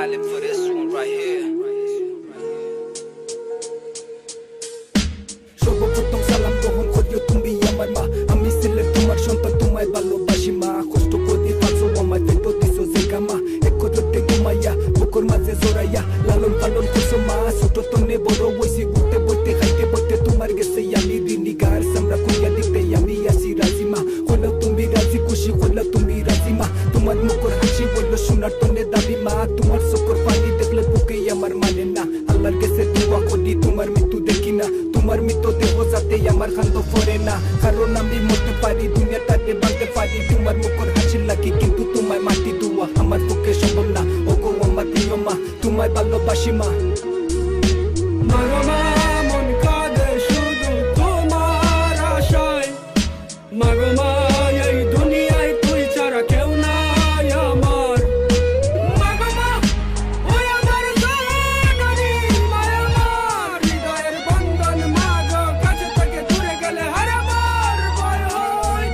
silent for this one right here. সর্বপ্রথম সালাম গ্রহণ করিও তুমি আমার মা, আমি ছিলেন তোমার সন্তান, তোমায় ভালোবাসি মা। কষ্ট করে পাচ্ছো আমায় পেটো দিছো জায়গা মা, এক করতে ঘুমাইয়া বুকুর মাঝে জড়াইয়া লালন পালন করছো মা। ছোট তনে বড় হইছি ঘুরতে বইতে খাইতে বইতে তোমার গেছে আমি ঋণী গার সামরা কইয়া দিতে আমি আসি রাজি মা। হলো তুমি রাজি খুশি হলো তুমি রাজি মা, তোমার মুখের হাসি বললো সোনার তনে দাবি মা। তোমার চোখের পানি দেখলে বুকে আমার মানে না, আল্লাহর কাছে দোয়া করি তোমার মৃত্যু দেখি না। তোমার মৃত্যু দেহ যাতে আমার খান্ত পড়ে না, কারণ আমি মরতে পারি দুনিয়া তাতে বাঁধতে পারি। তোমার মুখের হাসি লাগে কিন্তু তোমায় মাটি দোয়া আমার পক্ষে সম্ভব না। ওগো আমার প্রিয় মা, তোমায় ভালোবাসি মা। মাগো মা মন কাঁদে শুধু তোমার আশায়, মাগো মা এই দুনিয়ায় তুই ছাড়া কেউ নাই আমার। মাগো মা ওই আমার জননী মায়া আমার, হৃদয়ের বন্ধন মাগো কাছে থেকে দূরে গেলে হারাবার ভয় হয়।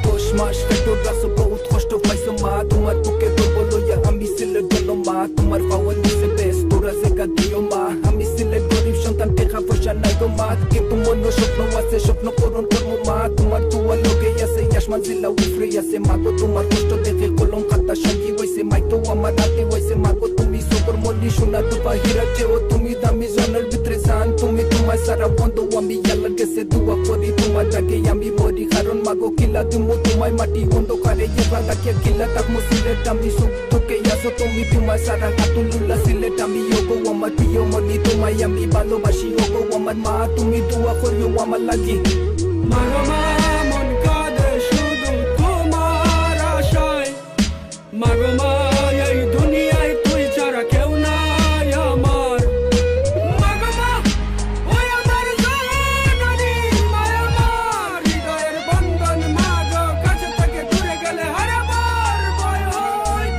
10 মাস পেটর রাসো বহুত কষ্ট পাইছো মা, তোমার বুকে গর্ব লইয়া আমি ছিলেন জন্য মা। তোমার পাওয়ার নিচে বেশ তোরা জায়গা দিও মা, আমি ছিলেন গরিব সন্তান টাকা পয়সা নাই গো মা, কিন্তু মনে স্বপ্ন আছে স্বপ্ন পূরণ করবো মা। তোমার দোয়া লোকে আছে আসমান জিল্লা উফরে আছে মাগো, তোমার কষ্ট দেখে কলম খাতা সঙ্গী হয়েছে মাই তো আমার রাতে হয়েছে মাগো। তুমি সবর মল্লি সোনা দুপা হীরা চেও তুমি দামি জানার ভিতরে জান, তুমি তোমার সারা বন্ধ আমি আল্লাহর কাছে দোয়া করি তোমার আগে আমি মরি। কারণ মাগো কিলা তুমি তোমায় মাটি অন্ধকারে এবার তাকিয়া কিলা তাক মুসিলেট আমি সুখ তোকে আসো তুমি তোমার সারা কাতুল্লা সিলেট আমি। ওগো আমার প্রিয় মনি তোমায় আমি ভালোবাসি, ওগো আমার মা তুমি দোয়া করিও আমার লাগি। মাগো মা মন কাঁদে শুধু তোমার আশায়, মাগো মা এই দুনিয়ায় তুই ছাড়া কেউ নাই আমার। মাগো মা ওই আমার জননী মায়া আমার, হৃদয়ের বন্ধন মাগো কাছে থেকে দূরে গেলে হারাবার ভয় হয়।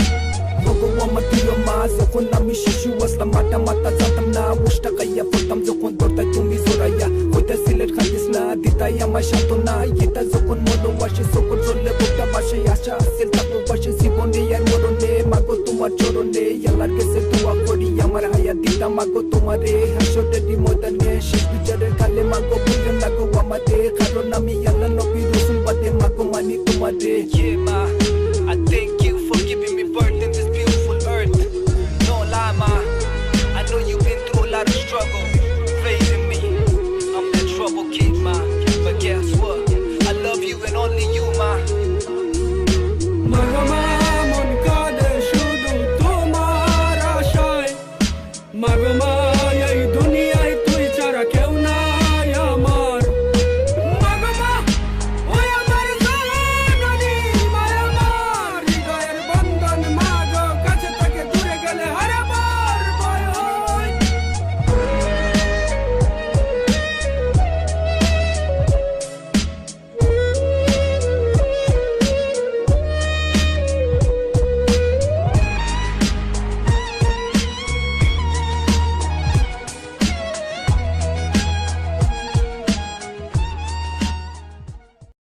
ওগো আমার প্রিয় মা, যখন আমি শিশু আসলাম মাটা মাতা জানতাম না, উষ্টা খাইয়া পড়তাম যখন দরতায় তুমি জোরাইয়া কইতা সিলেট খাইতিস না দিতাই আমার সান্ত্বনা। এটা যখন মনো আসে যখন চললে বুকটা বাসে আশা আসিল থাকবো পাশে জীবনে আর মরণে মাগো তোমার চরণে। আল্লাহর কাছে দোয়া করি আমার হায়াত দিতা মাগো তোমারে, হাসরের ময়দানে শেষ বিচারের কালে মাগো বুঝে না গো আমাদের, কারণ আমি আল্লাহ নবী রাসূল বাদে মাগো মানি তোমারে।